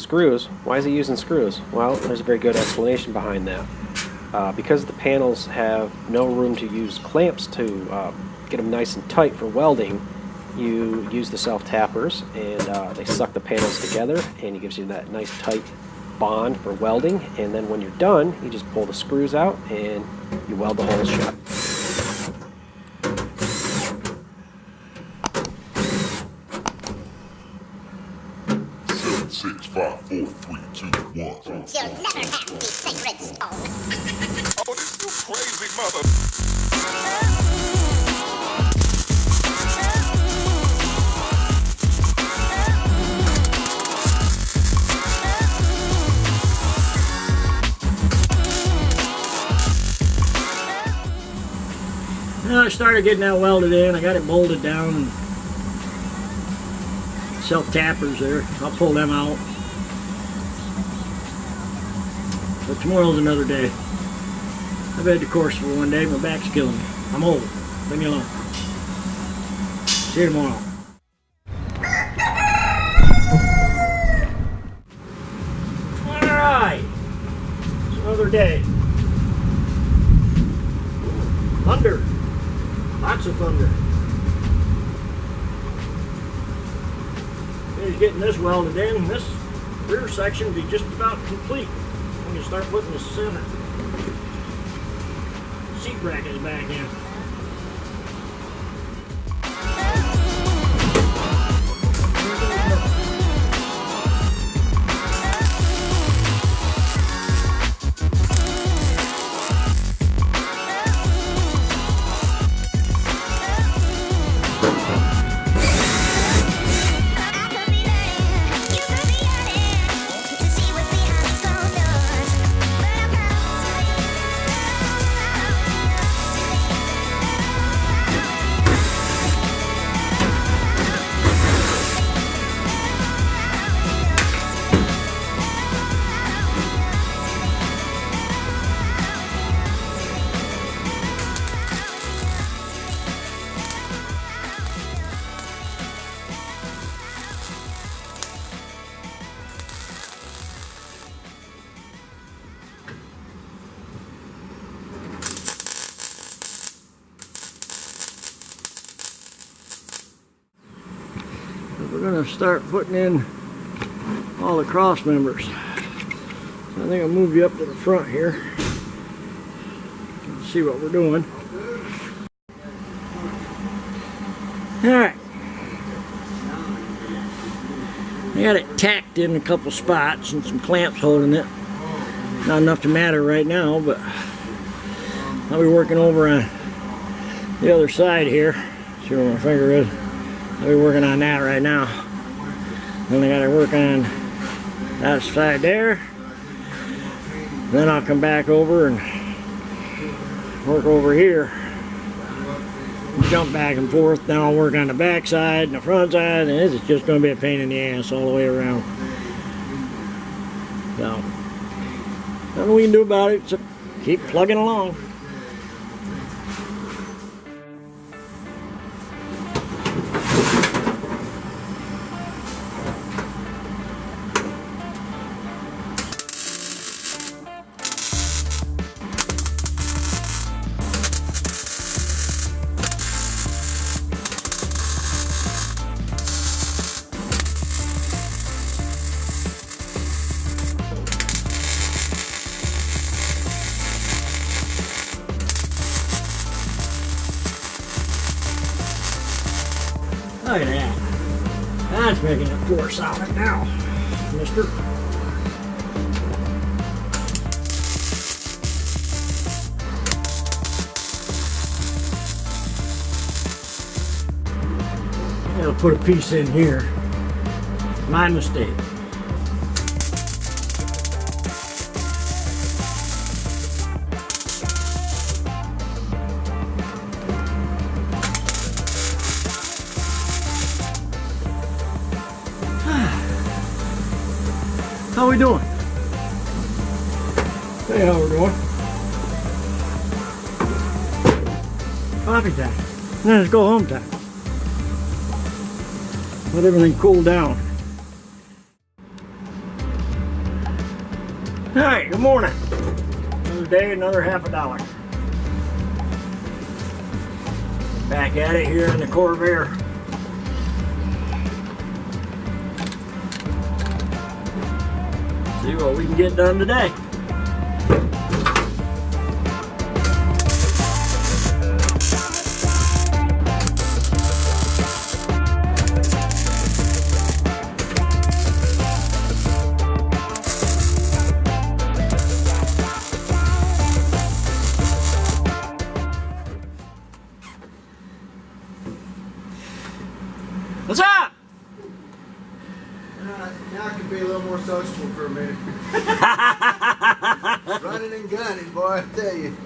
screws. Why is he using screws? Well, there's a very good explanation behind that. Because the panels have no room to use clamps to get them nice and tight for welding, you use the self-tappers, and they suck the panels together, and it gives you that nice tight bond for welding. And then when you're done, you just pull the screws out and you weld the holes shut. 6, 5, 4, 3, 2, 1. You'll never have the sacred stone. Oh, this you crazy mother. Well, I started getting that welded in. I got it bolted down and self-tappers there. I'll pull them out. But tomorrow's another day. I've had the course for one day. My back's killing me. I'm old. Leave me alone. See you tomorrow. Alright. It's another day. Thunder. Lots of thunder. He's getting this welded in. This rear section will be just about complete when you start putting the center. Seat bracket is back in. We're going to start putting in all the cross members. So I think I'll move you up to the front here and see what we're doing. Alright. I got it tacked in a couple spots and some clamps holding it. Not enough to matter right now, but I'll be working over on the other side here. See where my finger is. I'll be working on that right now. Then I gotta work on that side there. Then I'll come back over and work over here. Jump back and forth. Then I'll work on the back side and the front side, and this is just gonna be a pain in the ass all the way around. So, nothing we can do about it, so keep plugging along. Look at that. That's making it pour solid now, mister. I'll put a piece in here. My mistake. How we doing? Hey, how we're doing? Coffee time. Then let's go home time. Let everything cool down. Alright, good morning. Another day, another $50. Back at it here in the Corvair. See what we can get done today. What's up? Now I can be a little more sociable for a minute. Running and gunning, boy, I tell you.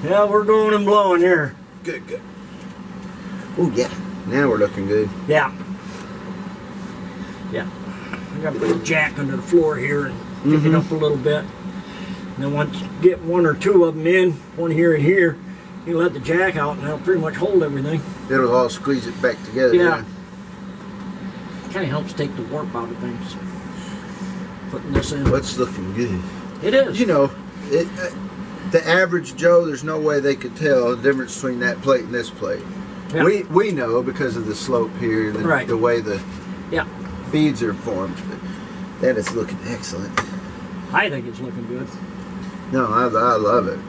Yeah, we're going and blowing here. Good, good. Oh, yeah. Now we're looking good. Yeah. Yeah. I got to put a jack under the floor here and pick it up a little bit. And then once you get one or two of them in, one here and here, you let the jack out and that'll pretty much hold everything. It'll all squeeze it back together. Yeah. Kind of helps take the warp out of things. Putting this in. What's looking good? It is. You know, the average Joe, there's no way they could tell the difference between that plate and this plate. Yeah. We know because of the slope here, the way the beads are formed. But that is looking excellent. I think it's looking good. No, I love it.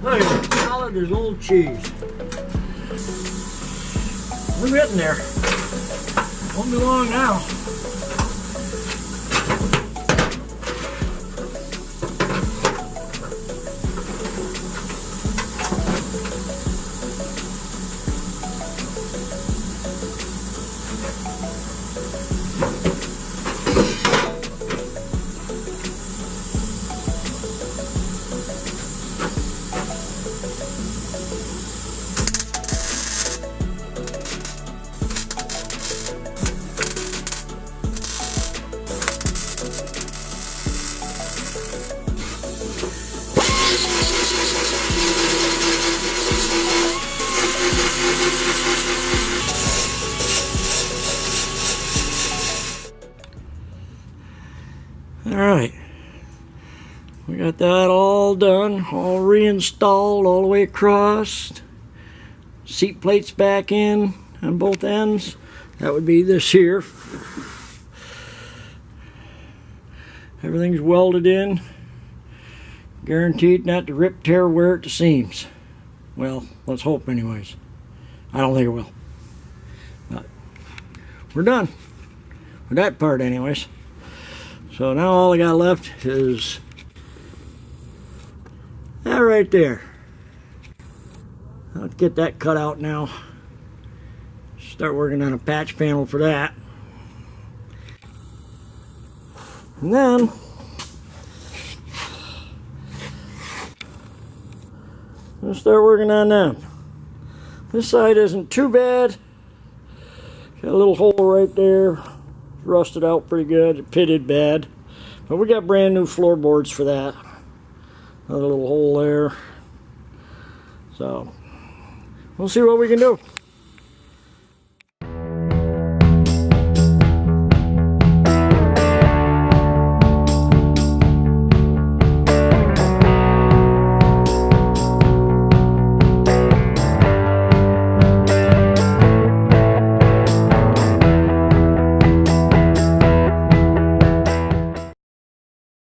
Look at it, solid as old cheese. We're getting there. Won't be long now. Alright, we got that all done, all reinstalled all the way across. Seat plates back in on both ends. That would be this here. Everything's welded in. Guaranteed not to rip, tear, wear at the seams. Well, let's hope anyways. I don't think it will. But we're done with that part anyways. So now all I got left is that right there. Let's get that cut out now. Start working on a patch panel for that. And then we'll start working on them. This side isn't too bad. Got a little hole right there. Rusted out pretty good. It pitted bad. But we got brand new floorboards for that. Another little hole there. So we'll see what we can do.